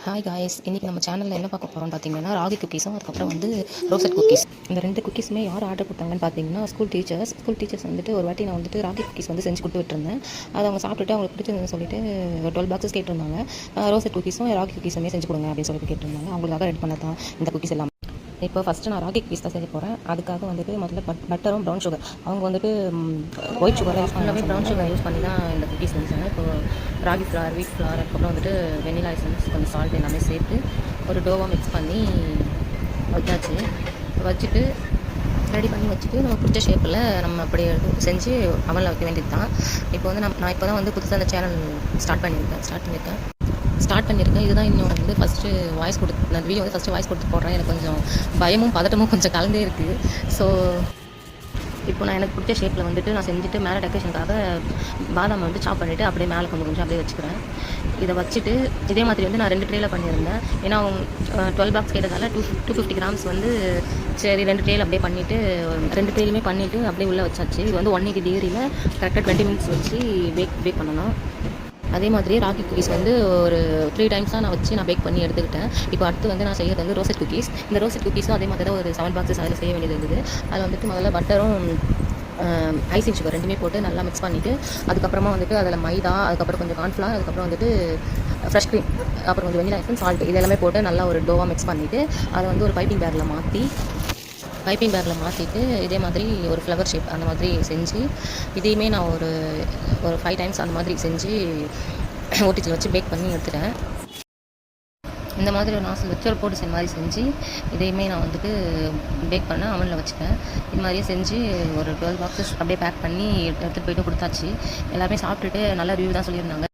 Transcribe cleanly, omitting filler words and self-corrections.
Hi guys, இன்றைக்கி நம்ம சேனலில் என்ன பார்க்க போகிறோம்னு பார்த்தீங்கன்னா ராகி குக்கீஸும் அதுக்கப்புறம் வந்து ரோசட் குக்கீஸ். இந்த 2 குக்கீஸுமே யார் ஆர்டர் கொடுத்தாங்கன்னு பார்த்தீங்கன்னா ஸ்கூல் டீச்சர்ஸ் வந்துட்டு ஒரு வாட்டி நான் வந்துட்டு ராகி குக்கீஸ் வந்து செஞ்சு கொடுத்து விட்டுருந்தேன். அதை அவங்க சாப்பிட்டுட்டு அவங்களுக்கு பிடிச்சிருந்ததுன்னு சொல்லிட்டு 12 பாக்ஸஸ் கேட்டிருந்தாங்க. ரோசட் குக்கீஸும் ராகி குக்கீஸுமே செஞ்சு கொடுங்க அப்படின்னு சொல்லிட்டு கேட்டிருந்தாங்க. அவங்களுக்காக ரெடி பண்ண தான் இந்த குக்கீஸ் எல்லாம். இப்போ ஃபஸ்ட்டு நான் ராகி குக்கீஸ் தான் செய்ய போகிறேன். அதுக்காக வந்துட்டு முதல்ல பட்டரும் ப்ரௌன் சுகர், அவங்க வந்துட்டு ஒயிட் சுகரை யூஸ் பண்ணி ப்ரௌன் சுகர் யூஸ் பண்ணி தான் இந்த குக்கீஸ் செஞ்சேன். இப்போ ராகி ஃப்ளார், வீட் ஃப்ளார், அதுக்கப்புறம் வந்துட்டு வெனிலா எசன்ஸ், கொஞ்சம் சால்ட் எல்லாமே சேர்த்து ஒரு டோவாக மிக்ஸ் பண்ணி வச்சுட்டு ரெடி பண்ணி வச்சுட்டு நம்ம பிடிச்ச ஷேப்பில் நம்ம அப்படி செஞ்சு அவனில் வைக்க வேண்டியது தான். இப்போ வந்து நான் இப்போ தான் வந்து புதுசாக அந்த சேனல் ஸ்டார்ட் பண்ணியிருக்கேன். இதுதான் இன்னும் வந்து ஃபஸ்ட்டு வாய்ஸ் அந்த வீடியோ வந்து ஃபஸ்ட்டு வாய்ஸ் கொடுத்து போடுறேன். எனக்கு கொஞ்சம் பயமும் பதட்டமும் கொஞ்சம் கலந்தே இருக்குது. ஸோ இப்போ நான் எனக்கு பிடிச்ச ஷேப்பில் வந்துட்டு நான் செஞ்சுட்டு மேலே டெக்கரேஷனுக்காக பாதாம் வந்து சாப் பண்ணிவிட்டு அப்படியே மேலே கொஞ்சம் அப்படியே வச்சுக்கிறேன். இதை வச்சுட்டு இதே மாதிரி வந்து நான் 2 ட்ரேயில் பண்ணியிருந்தேன். ஏன்னா அவங்க 12 பாக்ஸ் கேட்டதால் 250 கிராம்ஸ் வந்து சரி 2 ட்ரேயில் அப்படியே பண்ணிவிட்டு 2 ட்ரேலுமே பண்ணிவிட்டு அப்படியே உள்ளே வச்சாச்சு. இது வந்து 180 டிகிரியில் கரெக்டாக 20 மினிட்ஸ் வச்சு பேக் பண்ணணும். அதே மாதிரி ராகி குக்கீஸ் வந்து ஒரு 3 டைம்ஸ் தான் நான் பேக் பண்ணி எடுத்துக்கிட்டேன். இப்போ அடுத்து வந்து நான் செய்கிறது வந்து ரோசட் குக்கீஸ். இந்த ரோசட் குக்கீஸும் அதே மாதிரி தான் ஒரு 7 பாக்ஸஸ் அதில் செய்ய வேண்டியது இருந்தது. அதில் வந்துட்டு முதல்ல பட்டரும் ஐசிங் சுகர் 2மே போட்டு நல்லா மிக்ஸ் பண்ணிவிட்டு அதுக்கப்புறமா வந்துட்டு அதில் மைதா, அதுக்கப்புறம் கொஞ்சம் கார்ன்ஃப்ளவர், அதுக்கப்புறம் வந்துட்டு ஃப்ரெஷ் க்ரீம், அப்புறம் கொஞ்சம் வெனிலா எசன்ஸ், சால்ட் இது எல்லாமே போட்டு நல்லா ஒரு டோவாக மிக்ஸ் பண்ணிவிட்டு அதை வந்து ஒரு பைப்பிங் பேக்கில் மாற்றிட்டு இதே மாதிரி ஒரு ஃப்ளவர் ஷேப் அந்த மாதிரி செஞ்சு இதையுமே நான் ஒரு 5 டைம்ஸ் அந்த மாதிரி செஞ்சு ஓட்டிச்சில் வச்சு பேக் பண்ணி எடுத்துட்டேன். இந்த மாதிரி ஒரு நாசில் வச்சு ஒரு போட்டு மாதிரி செஞ்சு இதையுமே நான் வந்துட்டு பேக் பண்ண அவனில் வச்சுட்டேன். இது மாதிரியே செஞ்சு ஒரு 12 பாக்ஸஸ் அப்படியே பேக் பண்ணி எடுத்துகிட்டு போய்ட்டு கொடுத்தாச்சு. எல்லாருமே சாப்பிட்டுட்டு நல்ல ரிவ்யூ தான் சொல்லியிருந்தாங்க.